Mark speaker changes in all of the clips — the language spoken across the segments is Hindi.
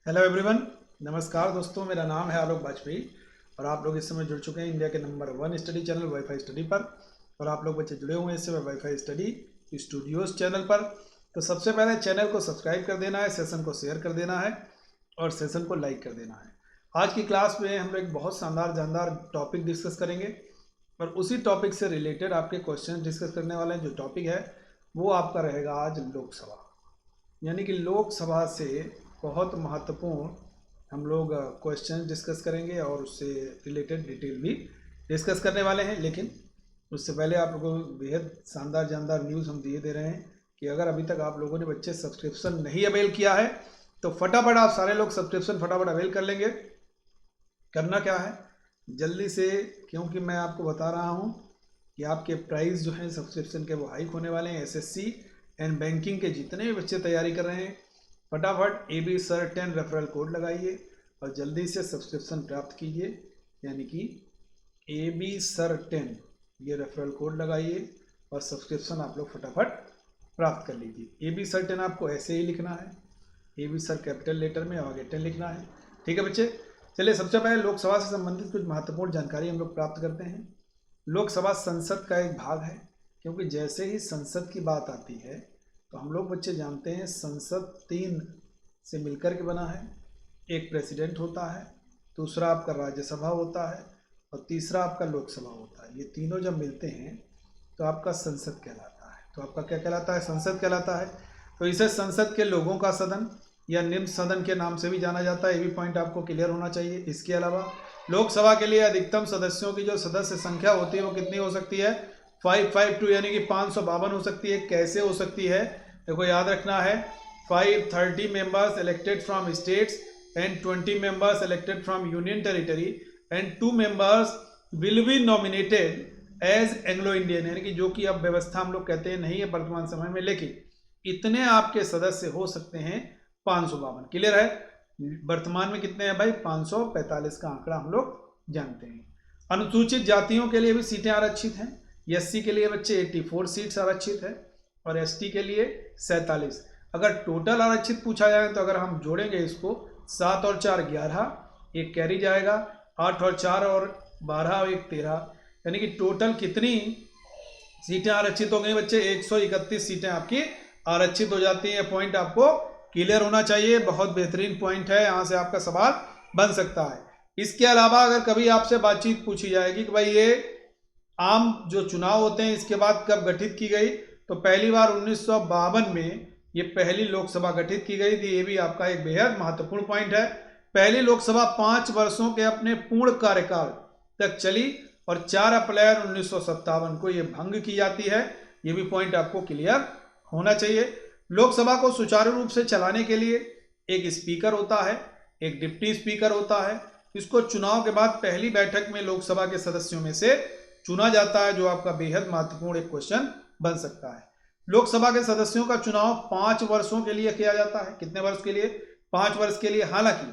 Speaker 1: हेलो एवरीवन, नमस्कार दोस्तों। मेरा नाम है आलोक वाजपेयी और आप लोग इस समय जुड़ चुके हैं इंडिया के number 1 study channel wifi study पर। और आप लोग बच्चे जुड़े हुए हैं इस समय वाईफाई स्टडी स्टूडियोज चैनल पर। तो सबसे पहले चैनल को सब्सक्राइब कर देना है, सेशन को शेयर कर देना है और सेशन को लाइक कर देना है। आज की क्लास में हम लोग एक बहुत शानदार जानदार टॉपिक डिस्कस करेंगे और उसी टॉपिक से रिलेटेड आपके क्वेश्चन डिस्कस करने वाले हैं। जो टॉपिक है वो आपका रहेगा आज लोकसभा, यानी कि लोकसभा से बहुत महत्वपूर्ण हम लोग क्वेश्चन डिस्कस करेंगे और उससे रिलेटेड डिटेल भी डिस्कस करने वाले हैं। लेकिन उससे पहले आप लोगों को बेहद शानदार जानदार न्यूज़ हम दे रहे हैं कि अगर अभी तक आप लोगों ने बच्चे सब्सक्रिप्शन नहीं अवेल किया है तो फटाफट आप सारे लोग सब्सक्रिप्शन फटाफट अवेल कर लेंगे। करना क्या है जल्दी से, क्योंकि मैं आपको बता रहा हूँ कि आपके प्राइस जो हैं सब्सक्रिप्शन के वो हाइक होने वाले हैं। एसएससी एंड बैंकिंग के जितने भी बच्चे तैयारी कर रहे हैं फटाफट AB सर 10 रेफरल कोड लगाइए और जल्दी से सब्सक्रिप्शन प्राप्त कीजिए। यानी कि AB सर 10 ये रेफरल कोड लगाइए और सब्सक्रिप्शन आप लोग फटाफट प्राप्त कर लीजिए। AB सर 10 आपको ऐसे ही लिखना है, AB सर कैपिटल लेटर में आगे 10 लिखना है। ठीक है बच्चे, चलिए सबसे पहले लोकसभा से संबंधित कुछ महत्वपूर्ण जानकारी हम लोग प्राप्त करते हैं। लोकसभा संसद का एक भाग है, क्योंकि जैसे ही संसद की बात आती है तो हम लोग बच्चे जानते हैं संसद 3 से मिलकर के बना है। एक प्रेसिडेंट होता है, दूसरा आपका राज्यसभा होता है और तीसरा आपका लोकसभा होता है। ये तीनों जब मिलते हैं तो आपका संसद कहलाता है। तो आपका क्या कहलाता है? संसद कहलाता है। तो इसे संसद के लोगों का सदन या निम्न सदन के नाम से भी जाना जाता है। ये भी पॉइंट आपको क्लियर होना चाहिए। इसके अलावा लोकसभा के लिए अधिकतम सदस्यों की जो सदस्य संख्या होती है वो कितनी हो सकती है? 552 यानी कि 552 हो सकती है। कैसे हो सकती है? देखो याद रखना है, 530 members elected from states and 20 members elected from union territory and 2 members will be nominated as Anglo Indian, यानी कि जो कि अब व्यवस्था हम लोग कहते हैं नहीं है वर्तमान समय में, लेकिन इतने आपके सदस्य हो सकते हैं 552। क्लियर है? वर्तमान में कितने हैं भाई? 545 का आंकड़ा हम लोग जानते हैं। अनुसूचित जातियों के लिए भी सीटें आरक्षित हैं। एससी के लिए बच्चे 84 सीट्स आरक्षित है और एसटी के लिए 47। अगर टोटल आरक्षित पूछा जाए तो अगर हम जोड़ेंगे इसको 7 और 4 11, एक कैरी जाएगा, 8 और 4 और 12 और 1 13, यानी कि टोटल कितनी सीटें आरक्षित हो गई बच्चे? 131 सीटें आपकी आरक्षित हो जाती है। पॉइंट आपको क्लियर होना चाहिए। बहुत बेहतरीन पॉइंट है, यहां से आपका सवाल बन सकता है। इसके अलावा अगर कभी आपसे बातचीत पूछी जाएगी कि भाई ये आम जो चुनाव होते हैं इसके बाद कब गठित की गई, तो पहली बार 1952 में ये पहली लोकसभा गठित की गई थी। ये भी आपका एक बेहद महत्वपूर्ण पॉइंट है। पहली लोकसभा 5 वर्षों के अपने पूर्ण कार्यकाल तक चली और 4 अप्रैल 1957 को ये भंग की जाती है। ये भी पॉइंट आपको क्लियर होना चाहिए। लोकसभा को सुचारू रूप से चलाने के लिए एक स्पीकर होता है, एक डिप्टी स्पीकर होता है। इसको चुनाव के बाद पहली बैठक में लोकसभा के सदस्यों में से चुना जाता है, जो आपका बेहद महत्वपूर्ण एक क्वेश्चन बन सकता है। लोकसभा के सदस्यों का चुनाव 5 वर्षों के लिए किया जाता है। कितने वर्ष के लिए? 5 वर्ष के लिए। हालांकि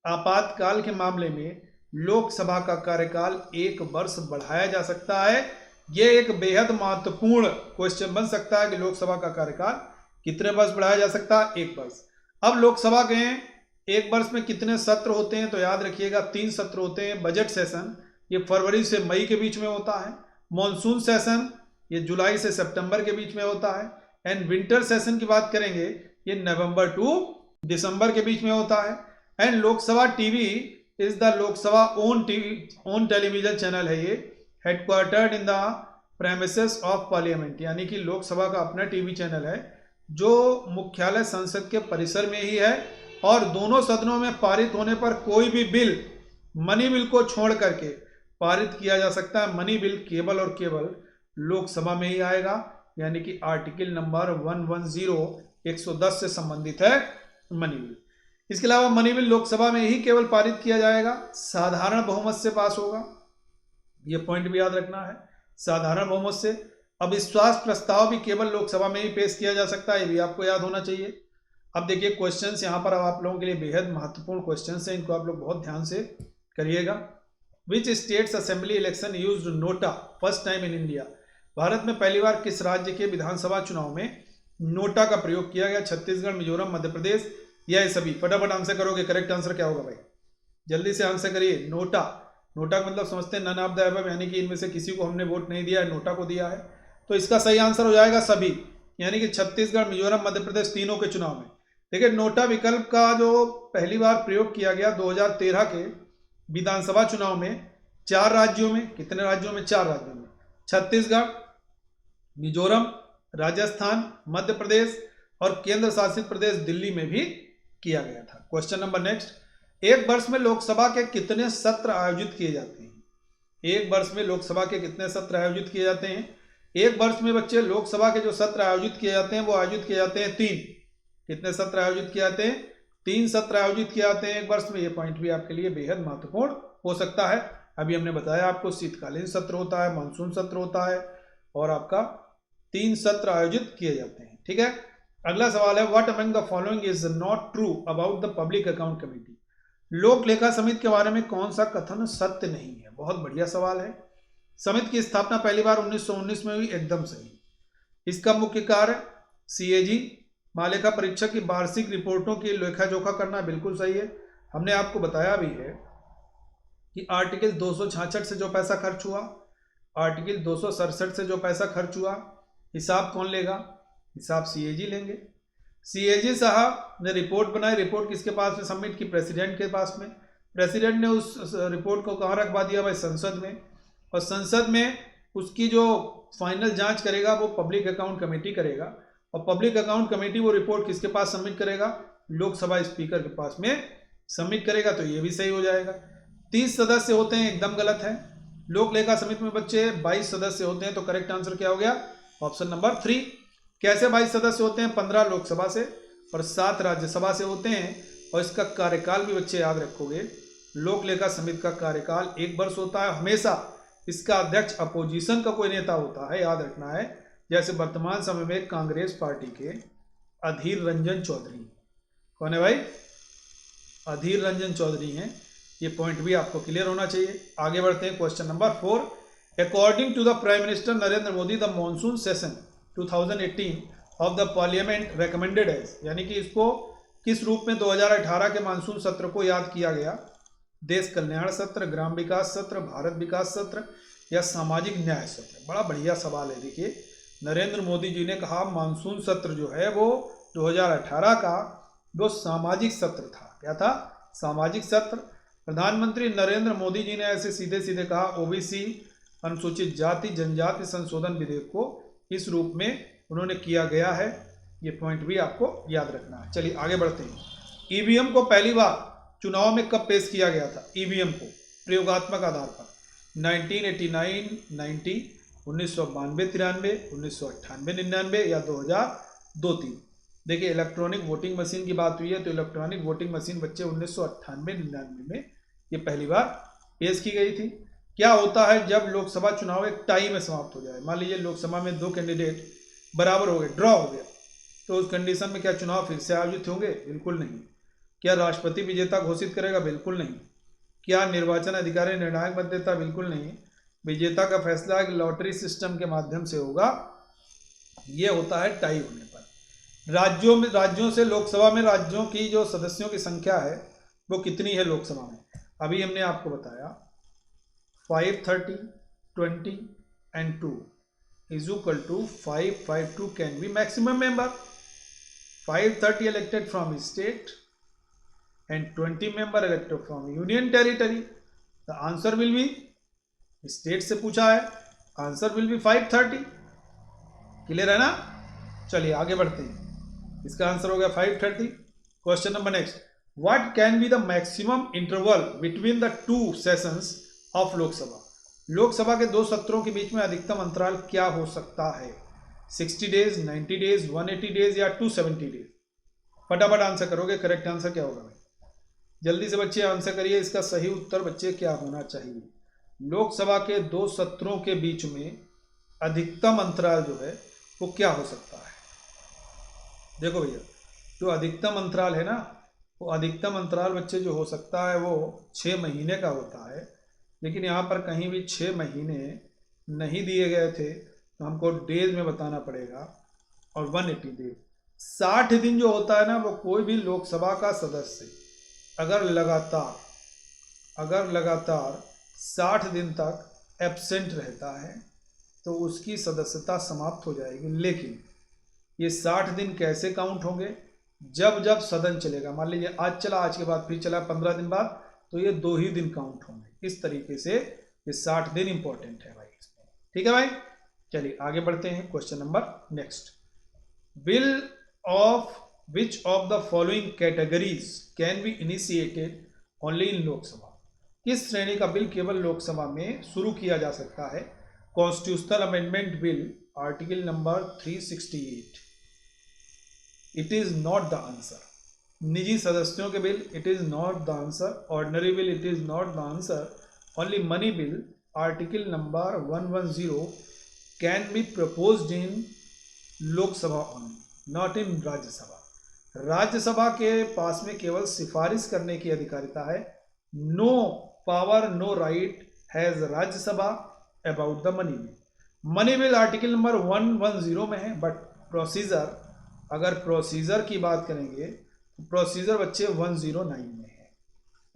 Speaker 1: आपातकाल के मामले में लोकसभा का कार्यकाल 1 वर्ष बढ़ाया जा सकता है। यह एक बेहद महत्वपूर्ण क्वेश्चन बन सकता है कि लोकसभा का कार्यकाल कितने वर्ष बढ़ाया जा सकता है? 1 वर्ष। अब लोकसभा के 1 वर्ष में कितने सत्र होते हैं? तो याद रखिएगा 3 सत्र होते हैं। बजट सेशन ये फरवरी से मई के बीच में होता है। मॉनसून सेशन ये जुलाई से सितंबर के बीच में होता है। एंड विंटर सेशन की बात करेंगे ये नवंबर टू दिसंबर के बीच में होता है। And Lok Sabha TV is the Lok Sabha own television channel है। ये headquartered in the premises of parliament, यानी कि लोकसभा का अपना टीवी चैनल है जो मुख्यालय संसद के परिसर में ही है। और दोनों सदनों में पारित होने पर कोई भी बिल मनी बिल को छोड़ करके पारित किया जा सकता है। मनी बिल केवल और केवल लोकसभा में ही आएगा, यानी कि आर्टिकल नंबर 110 से संबंधित है मनी बिल। इसके अलावा मनी बिल लोकसभा में ही केवल पारित किया जाएगा, साधारण बहुमत से पास होगा। यह पॉइंट भी याद रखना है, साधारण बहुमत से। अविश्वास प्रस्ताव भी केवल लोकसभा में ही पेश किया जा सकता है, ये भी आपको याद होना चाहिए। अब देखिए क्वेश्चंस यहाँ पर अब आप लोगों के लिए बेहद महत्वपूर्ण क्वेश्चंस हैं, इनको आप लोग बहुत ध्यान से करिएगा। Which states assembly election used NOTA first time in India? Bharat में पहली बार किस राज्य के विधानसभा चुनाव में नोटा का प्रयोग किया गया? छत्तीसगढ़, मिजोरम, मध्य प्रदेश, या सभी? फटाफट आंसर करोगे, करेक्ट आंसर क्या होगा भाई? जल्दी से आंसर करिए। नोटा, नोटा का मतलब समझते हैं नन ऑफ द अबव, यानी कि इनमें से किसी को हमने वोट नहीं दिया है, नोटा को दिया है। तो इसका सही आंसर हो जाएगा सभी, यानी कि छत्तीसगढ़, मिजोरम, मध्य प्रदेश, तीनों के चुनाव में। देखिए नोटा विकल्प का जो पहली बार प्रयोग किया गया 2013 के विधानसभा चुनाव में 4 राज्यों में, कितने राज्यों में? 4 राज्यों में, छत्तीसगढ़, मिजोरम, राजस्थान, मध्य प्रदेश और केंद्र शासित प्रदेश दिल्ली में भी किया गया था। क्वेश्चन नंबर नेक्स्ट, एक वर्ष में लोकसभा के कितने सत्र आयोजित किए जाते हैं? एक वर्ष में लोकसभा के कितने सत्र आयोजित किए जाते हैं? एक वर्ष में बच्चे लोकसभा के जो सत्र आयोजित किए जाते हैं वो आयोजित किए जाते हैं 3। कितने सत्र आयोजित किए जाते हैं? 3 सत्र आयोजित किए जाते हैं एक वर्ष में। ये पॉइंट भी आपके लिए बेहद महत्वपूर्ण हो सकता है। अभी हमने बताया आपको शीतकालीन सत्र होता है, मानसून सत्र होता है और आपका 3 सत्र आयोजित किए जाते हैं। ठीक है, अगला सवाल है, what among the following is not true about the public account committee? लोक लेखा समिति के बारे में कौन सा कथन सत्य नहीं है? बहुत बढ़िया सवाल है। समिति की स्थापना पहली बार 1919 में हुई, एकदम सही। इसका मुख्य कार्य सीएजी, महालेखा परीक्षक की वार्षिक रिपोर्टों की लेखा जोखा करना, बिल्कुल सही है। हमने आपको बताया भी है कि आर्टिकल 266 से जो पैसा खर्च हुआ, आर्टिकल 267 से जो पैसा खर्च हुआ, हिसाब कौन लेगा? हिसाब सीएजी लेंगे। सीएजी साहब ने रिपोर्ट बनाई, रिपोर्ट किसके पास में सबमिट की? प्रेसिडेंट के पास में। प्रेसिडेंट ने उस रिपोर्ट को कहाँ रखवा दिया भाई? संसद में। और संसद में उसकी जो फाइनल जांच करेगा वो पब्लिक अकाउंट कमेटी करेगा, और पब्लिक अकाउंट कमेटी वो रिपोर्ट किसके पास सबमिट करेगा? लोकसभा स्पीकर के पास में सबमिट करेगा। तो ये भी सही हो जाएगा। 30 सदस्य होते हैं, एकदम गलत है। लोक लेखा समिति में बच्चे 22 सदस्य होते हैं। तो करेक्ट आंसर क्या हो गया? Option number 3। कैसे 22 सदस्य होते हैं? 15 लोकसभा से और 7 राज्यसभा से होते हैं। और इसका कार्यकाल भी बच्चे याद रखोगे, लोक लेखा समिति का कार्यकाल 1 वर्ष होता है हमेशा। इसका अध्यक्ष अपोजिशन का कोई नेता होता है, याद रखना है। जैसे वर्तमान समय में कांग्रेस पार्टी के अधीर रंजन चौधरी। कौन है भाई? अधीर रंजन चौधरी हैं। ये पॉइंट भी आपको क्लियर होना चाहिए। आगे बढ़ते हैं, question number 4। According to the prime minister Narendra Modi, the monsoon session 2018 of the parliament recommended as, यानी कि इसको किस रूप में 2018 के मानसून सत्र को याद किया गया? देश कल्याण सत्र, ग्राम विकास सत्र, भारत विकास सत्र या सामाजिक न्याय सत्र? बड़ा बढ़िया सवाल है। देखिए नरेंद्र मोदी जी ने कहा मानसून सत्र जो है वो 2018 का वो सामाजिक सत्र था। क्या था? सामाजिक सत्र। प्रधानमंत्री नरेंद्र मोदी जी ने ऐसे सीधे सीधे कहा ओबीसी, अनुसूचित जाति जनजाति संशोधन विधेयक को इस रूप में उन्होंने किया गया है। ये पॉइंट भी आपको याद रखना है। चलिए आगे बढ़ते हैं। ईवीएम को पहली बार चुनाव में कब पेश किया गया था? ईवीएम को प्रयोगात्मक आधार पर 1989, 90, 1992, 93, 1998, 99 या 2002-03? देखिए इलेक्ट्रॉनिक वोटिंग मशीन की बात हुई है तो इलेक्ट्रॉनिक वोटिंग मशीन बच्चे 1998-99 में ये पहली बार पेश की गई थी। क्या होता है जब लोकसभा चुनाव एक टाई में समाप्त हो जाए? मान लीजिए लोकसभा में 2 कैंडिडेट बराबर हो गए, ड्रॉ हो गया, तो उस कंडीशन में क्या चुनाव फिर से आयोजित होंगे? बिल्कुल नहीं। क्या राष्ट्रपति विजेता घोषित करेगा? बिल्कुल नहीं। क्या निर्वाचन अधिकारी निर्णायक मत देता? बिल्कुल नहीं। विजेता का फैसला एक लॉटरी सिस्टम के माध्यम से होगा। ये होता है टाई होने पर। राज्यों से लोकसभा में राज्यों की जो सदस्यों की संख्या है वो कितनी है लोकसभा में? अभी हमने आपको बताया 530, 20 and 2 is equal to 552 can be maximum member. 530 elected from state and 20 member elected from union territory. The answer will be, state से पूछा है, आंसर विल बी 530। क्लियर है ना? चलिए आगे बढ़ते हैं। इसका आंसर हो गया 530। Question number next, what can be the maximum interval between the 2 sessions of Lok Sabha? Lok Sabha के 2 सत्रों के बीच में अधिकतम अंतराल क्या हो सकता है? 60 डेज, 90 डेज, 180 डेज या 270 डेज? फटाफट आंसर करोगे, करेक्ट आंसर क्या होगा भाई? जल्दी से बच्चे आंसर करिए। इसका सही उत्तर बच्चे क्या होना चाहिए? लोकसभा के 2 सत्रों के बीच में अधिकतम अंतराल जो है वो क्या हो सकता है? देखो भैया, जो अधिकतम अंतराल है ना, वो अधिकतम अंतराल बच्चे जो हो सकता है वो 6 महीने का होता है। लेकिन यहाँ पर कहीं भी 6 महीने नहीं दिए गए थे तो हमको डेज में बताना पड़ेगा। और 180 डेज 60 दिन जो होता है ना, वो कोई भी लोकसभा का सदस्य अगर लगातार 60 दिन तक एब्सेंट रहता है तो उसकी सदस्यता समाप्त हो जाएगी। लेकिन ये 60 दिन कैसे काउंट होंगे? जब जब सदन चलेगा, मान लीजिए आज चला, आज के बाद फिर चला 15 दिन बाद, तो ये 2 ही दिन काउंट होंगे। इस तरीके से ये 60 दिन इंपॉर्टेंट है भाई इसमें। ठीक है भाई, चलिए आगे बढ़ते हैं। Question number next, bill of which of the following categories can be initiated only in Lok Sabha? किस श्रेणी का बिल केवल लोकसभा में शुरू किया जा सकता है? Constitutional amendment bill, article number 368, it is not the answer. निजी सदस्यों के bill, it is not the answer. Ordinary bill, it is not the answer. Only money bill, article number 110, can be proposed in Lok Sabha only, not in Rajya Sabha. Rajya Sabha के पास में केवल सिफारिश करने की अधिकारिता है। No power, no right has Rajya Sabha about the money bill. Money bill article number 110 में है, बट प्रोसीजर, अगर प्रोसीजर की बात करेंगे तो प्रोसीजर बच्चे 109 में है,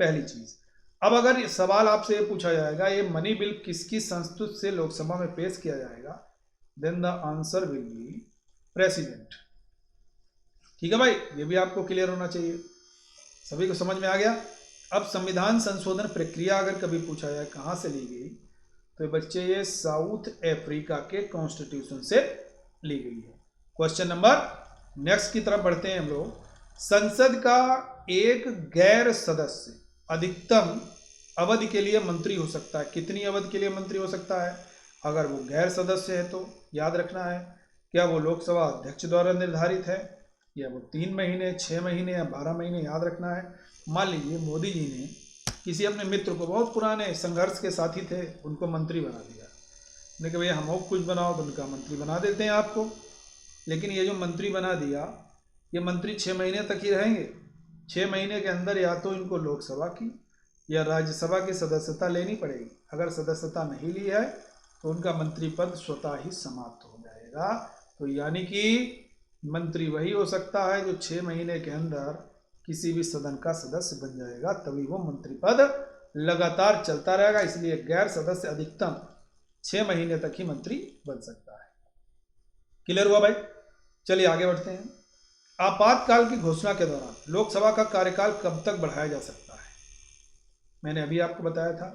Speaker 1: पहली चीज। अब अगर सवाल आपसे ये पूछा जाएगा ये मनी बिल किसकी संस्तुति से लोकसभा में पेश किया जाएगा, then the answer will be president. ठीक है भाई, ये भी आपको क्लियर होना चाहिए। सभी को समझ में आ गया? अब संविधान संशोधन प्रक्रिया अगर कभी पूछा जाए कहां से ली गई, तो बच्चे ये साउथ अफ्रीका के कॉन्स्टिट्यूशन से ली गई है। क्वेश्चन नंबर नेक्स्ट की तरफ बढ़ते हैं हम लोग। संसद का एक गैर सदस्य अधिकतम अवधि के लिए मंत्री हो सकता है। कितनी अवधि के लिए मंत्री हो सकता है? अगर वो गैर सदस्य है तो याद रखना है, क्या वो लोकसभा अध्यक्ष द्वारा निर्धारित है, या वो 3 महीने, 6 महीने या 12 महीने, याद रखना है। मान लीजिए मोदी जी ने किसी अपने मित्र को, बहुत पुराने संघर्ष के साथी थे, उनको मंत्री बना दिया। उन्होंने कहा भैया हम कुछ बनाओ, तो उनका मंत्री बना देते हैं आपको। लेकिन ये जो मंत्री बना दिया, ये मंत्री 6 महीने तक ही रहेंगे। 6 महीने के अंदर या तो इनको लोकसभा की या राज्यसभा की सदस्यता लेनी पड़ेगी। अगर सदस्यता नहीं ली है तो उनका मंत्री पद स्वतः ही समाप्त हो जाएगा। तो यानी कि मंत्री वही हो सकता है जो 6 महीने के अंदर किसी भी सदन का सदस्य बन जाएगा, तभी वो मंत्री पद लगातार चलता रहेगा। इसलिए गैर सदस्य अधिकतम 6 महीने तक ही मंत्री बन सकता है। क्लियर हुआ भाई? चलिए आगे बढ़ते हैं। आपातकाल की घोषणा के दौरान लोकसभा का कार्यकाल कब तक बढ़ाया जा सकता है? मैंने अभी आपको बताया था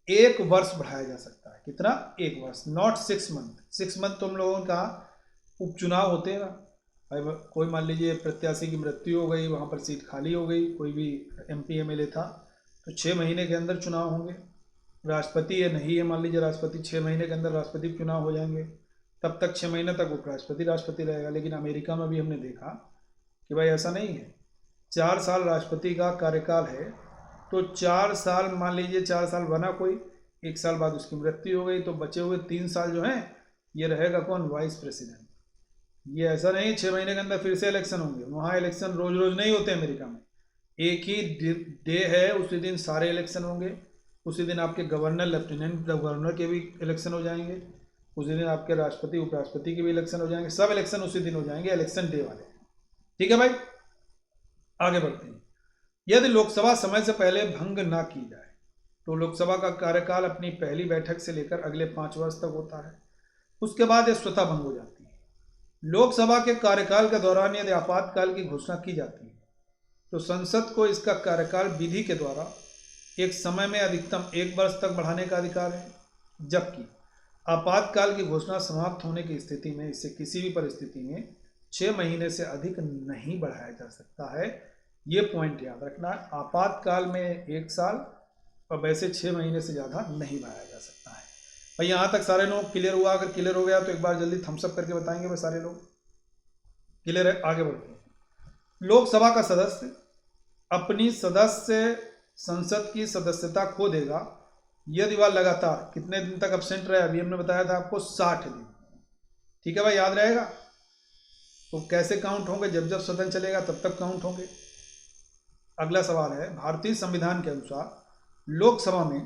Speaker 1: 1 वर्ष बढ़ाया जा सकता है। कितना? 1 वर्ष, नॉट 6 मंथ। 6 मंथ तो हम लोगों का उपचुनाव होते हैं ना भाई, कोई मान लीजिए प्रत्याशी की मृत्यु हो गई, वहाँ पर सीट खाली हो गई, कोई भी MP MLA था, तो 6 महीने के अंदर चुनाव होंगे। राष्ट्रपति ये नहीं है, मान लीजिए राष्ट्रपति 6 महीने के अंदर राष्ट्रपति चुनाव हो जाएंगे, तब तक 6 महीने तक उपराष्ट्रपति रहेगा। लेकिन अमेरिका में भी हमने देखा कि भाई ऐसा नहीं है, 4 साल राष्ट्रपति का कार्यकाल है, तो 4 साल, मान लीजिए 4 साल बना कोई, 1 साल बाद उसकी मृत्यु हो गई, तो बचे हुए 3 साल जो हैं ये रहेगा कौन? Vice president. ये ऐसा नहीं 6 महीने के अंदर फिर से इलेक्शन होंगे। वहाँ इलेक्शन रोज रोज नहीं होते अमेरिका में, एक ही डे है, उसी दिन सारे इलेक्शन होंगे। उसी दिन आपके गवर्नर, लेफ्टिनेंट गवर्नर के भी इलेक्शन हो जाएंगे, उसी दिन आपके राष्ट्रपति उपराष्ट्रपति के भी इलेक्शन हो जाएंगे, सब इलेक्शन उसी दिन हो जाएंगे, इलेक्शन डे वाले। ठीक है भाई, आगे बढ़ते हैं। यदि लोकसभा समय से पहले भंग ना की जाए तो लोकसभा का कार्यकाल अपनी पहली बैठक से लेकर अगले 5 वर्ष तक होता है, उसके बाद यह स्वतः भंग हो जाती है। लोकसभा के कार्यकाल के दौरान यदि आपातकाल की घोषणा की जाती है तो संसद को इसका कार्यकाल विधि के द्वारा एक समय में अधिकतम 1 वर्ष तक बढ़ाने का अधिकार है, जबकि आपातकाल की घोषणा समाप्त होने की स्थिति में इसे किसी भी परिस्थिति में 6 महीने से अधिक नहीं बढ़ाया जा सकता है। ये पॉइंट याद रखना, आपातकाल में 1 साल और वैसे 6 महीने से ज़्यादा नहीं बढ़ाया जा सकता है। भाई यहाँ तक सारे लोग क्लियर हुआ? अगर क्लियर हो गया तो एक बार जल्दी थम्स अप करके बताएंगे भाई सारे लोग क्लियर है। आगे बढ़ते हैं। लोकसभा का सदस्य अपनी सदस्य संसद की सदस्यता खो देगा यदि वह लगातार कितने दिन तक एब्सेंट रहे? अभी हमने बताया था आपको 60 दिन। ठीक है भाई, याद रहेगा। तो कैसे काउंट होंगे? जब जब सदन चलेगा तब तक काउंट होंगे। अगला सवाल है, भारतीय संविधान के अनुसार लोकसभा में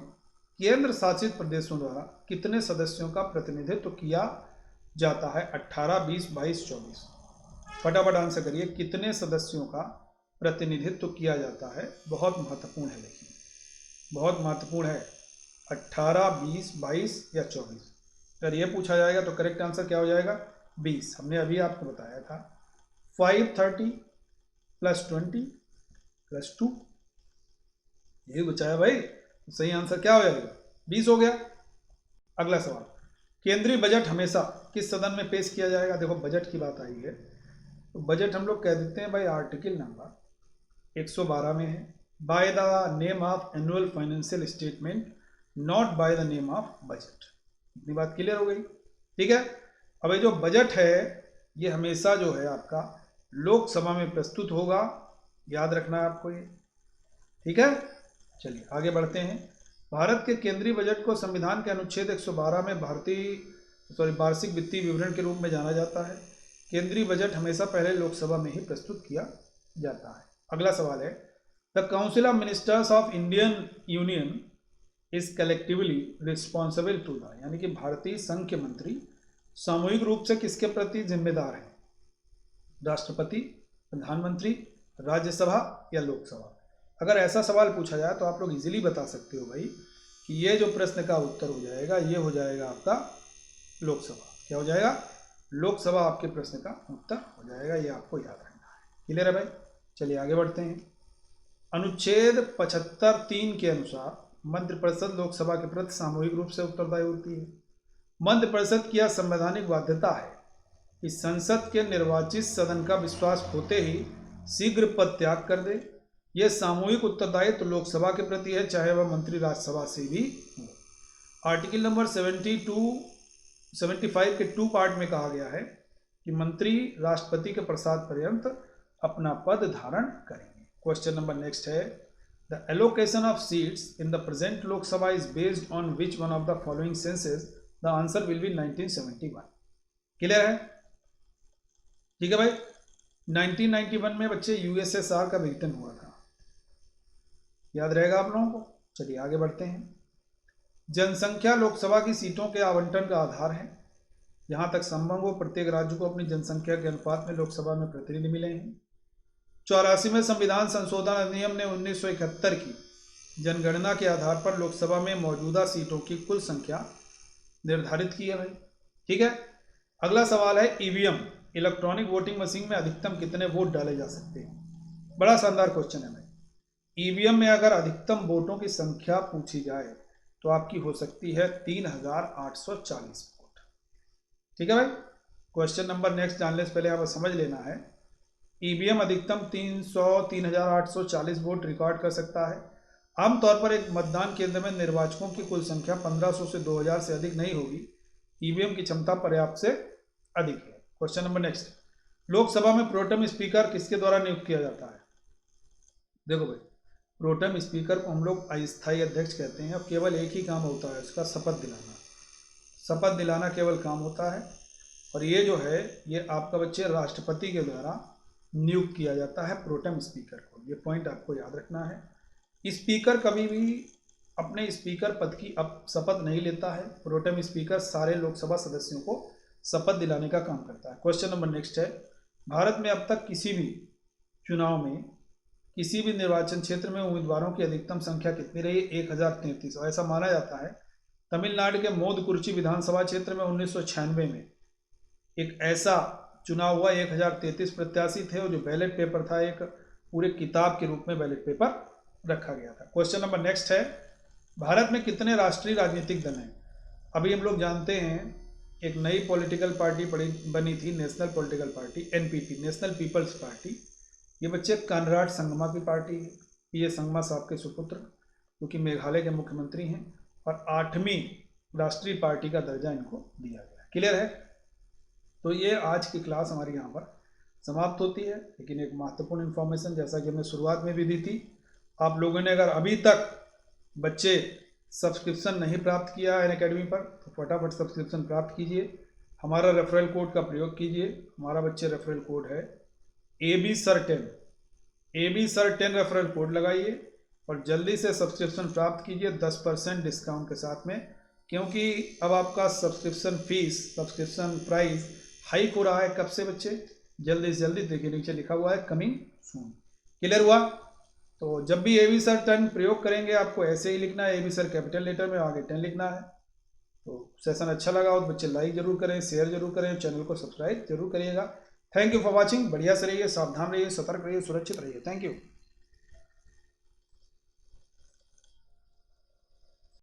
Speaker 1: केंद्र शासित प्रदेशों द्वारा कितने सदस्यों का प्रतिनिधित्व किया जाता है? 18, 20, 22, 24। फटाफट आंसर करिए, कितने सदस्यों का प्रतिनिधित्व किया जाता है? बहुत महत्वपूर्ण है, देखिए बहुत महत्वपूर्ण है। 18, 20, 22 या 24? अगर ये पूछा जाएगा तो करेक्ट आंसर क्या हो जाएगा? 20। हमने अभी आपको बताया था 530 + 20 + 2, यही बचा है भाई। सही आंसर क्या हो जाएगा? 20 हो गया। अगला सवाल, केंद्रीय बजट हमेशा किस सदन में पेश किया जाएगा? देखो बजट की बात आई है तो बजट हम लोग कह देते हैं भाई आर्टिकल नंबर 112 में है, by the name of annual financial statement, not by the name of budget. इतनी बात क्लियर हो गई, ठीक है। अब ये जो बजट है ये हमेशा जो है आपका लोकसभा में प्रस्तुत होगा, याद रखना है आपको ये, ठीक है। चलिए आगे बढ़ते हैं। भारत के केंद्रीय बजट को संविधान के अनुच्छेद 112 में वार्षिक वित्तीय विवरण के रूप में जाना जाता है। केंद्रीय बजट हमेशा पहले लोकसभा में ही प्रस्तुत किया जाता है। अगला सवाल है, the council of ministers of Indian union is collectively responsible to the, यानी कि भारतीय संघ के मंत्री सामूहिक रूप से किसके प्रति जिम्मेदार हैं? राष्ट्रपति, प्रधानमंत्री, राज्यसभा या लोकसभा? अगर ऐसा सवाल पूछा जाए तो आप लोग इजीली बता सकते हो भाई कि ये जो प्रश्न का उत्तर हो जाएगा ये हो जाएगा आपका लोकसभा। क्या हो जाएगा? लोकसभा आपके प्रश्न का उत्तर हो जाएगा, ये आपको याद रखना है। क्लियर है भाई? चलिए आगे बढ़ते हैं। अनुच्छेद 75(3) के अनुसार मंत्रिपरिषद लोकसभा के प्रति सामूहिक रूप से उत्तरदायी होती है। मंत्रिपरिषद की यह संवैधानिक बाध्यता है कि संसद के निर्वाचित सदन का विश्वास खोते ही शीघ्र पद त्याग कर दे। यह सामूहिक उत्तरदायित्व तो लोकसभा के प्रति है, चाहे वह मंत्री राज्यसभा से भी हो। आर्टिकल नंबर 75 के 2 पार्ट में कहा गया है कि मंत्री राष्ट्रपति के प्रसाद पर्यंत अपना पद धारण करेंगे। क्वेश्चन नंबर नेक्स्ट है, the allocation of seats in the present Lok Sabha is based on which one of the following senses? The answer will B 1971। Clear है? ठीक है भाई। 1991 में बच्चे यूएसएसआर का विघटन हुआ था, याद रहेगा आप लोगों को। चलिए आगे बढ़ते हैं। जनसंख्या लोकसभा की सीटों के आवंटन का आधार है। जहां तक संभव हो प्रत्येक राज्य को अपनी जनसंख्या के अनुपात में लोकसभा में प्रतिनिधि मिले हैं। 84वें संविधान संशोधन अधिनियम ने 1971 की जनगणना के आधार पर लोकसभा में मौजूदा सीटों की कुल संख्या निर्धारित की है भाई, ठीक है। अगला सवाल है, ईवीएम इलेक्ट्रॉनिक वोटिंग मशीन में अधिकतम कितने वोट डाले जा सकते हैं? बड़ा शानदार क्वेश्चन है भाई। ईवीएम में अगर अधिकतम वोटों की संख्या पूछी जाए तो आपकी हो सकती है 3840 वोट, ठीक है भाई। क्वेश्चन नंबर नेक्स्ट जानने से पहले आप समझ लेना है, ईवीएम अधिकतम 3840 वोट रिकॉर्ड कर सकता है। आमतौर पर एक मतदान केंद्र में निर्वाचकों की कुल संख्या 1500 से 2000 से अधिक नहीं होगी। ईवीएम की क्षमता पर्याप्त से अधिक है। क्वेश्चन नंबर नेक्स्ट, लोकसभा में प्रोटेम स्पीकर किसके द्वारा नियुक्त किया जाता है? देखो भाई, प्रोटेम स्पीकर को हम लोग अस्थायी अध्यक्ष कहते हैं। अब केवल एक ही काम होता है उसका, शपथ दिलाना। शपथ दिलाना केवल काम होता है, और ये जो है ये आपका बच्चे राष्ट्रपति के द्वारा नियुक्त किया जाता है प्रोटेम स्पीकर को। ये पॉइंट आपको याद रखना है। स्पीकर कभी भी अपने स्पीकर पद की शपथ नहीं लेता है। प्रोटेम स्पीकर सारे लोकसभा सदस्यों को शपथ दिलाने का काम करता है। क्वेश्चन नंबर नेक्स्ट है, भारत में अब तक किसी भी चुनाव में किसी भी निर्वाचन क्षेत्र में उम्मीदवारों की अधिकतम संख्या कितनी रही? 1033। और ऐसा माना जाता है तमिलनाडु के मोदकुर्ची विधानसभा क्षेत्र में 1996 में एक ऐसा चुनाव हुआ, 1033 प्रत्याशी थे और जो बैलेट पेपर था एक पूरे किताब के रूप में बैलेट पेपर रखा गया था। क्वेश्चन नंबर नेक्स्ट है, भारत में कितने राष्ट्रीय राजनीतिक दल हैं? अभी हम लोग जानते हैं एक नई पॉलिटिकल पार्टी बनी थी, national political party, NPP, national people's party. ये बच्चे कनराड संगमा की पार्टी है। ये संगमा साहब के सुपुत्र जो कि मेघालय के मुख्यमंत्री हैं, और 8वीं राष्ट्रीय पार्टी का दर्जा इनको दिया गया। क्लियर है? तो ये आज की क्लास हमारी यहाँ पर समाप्त होती है, लेकिन एक महत्वपूर्ण इन्फॉर्मेशन जैसा कि हमने शुरुआत में भी दी थी, आप लोगों ने अगर अभी तक बच्चे सब्सक्रिप्शन नहीं प्राप्त किया है अनअकैडमी पर तो फटाफट सब्सक्रिप्शन प्राप्त कीजिए। हमारा रेफरल कोड का प्रयोग कीजिए। हमारा बच्चे रेफरल कोड है ABSIR10। ABSIR10 रेफरल कोड लगाइए और जल्दी से सब्सक्रिप्शन प्राप्त कीजिए 10% डिस्काउंट के साथ में, क्योंकि अब आपका subscription fees, subscription price hike हो रहा है। कब से बच्चे? जल्दी से जल्दी। देखिए नीचे लिखा हुआ है कमिंग सून। क्लियर हुआ? तो जब भी ए बी सर 10 प्रयोग करेंगे आपको ऐसे ही लिखना है, A B sir capital letter में आगे 10 लिखना है। तो सेशन अच्छा लगा हो तो बच्चे लाइक जरूर करें, शेयर जरूर करें, चैनल को सब्सक्राइब जरूर करिएगा। Thank you for watching. बढ़िया से रहिए, सावधान रहिए, सतर्क रहिए, सुरक्षित रहिए। Thank you.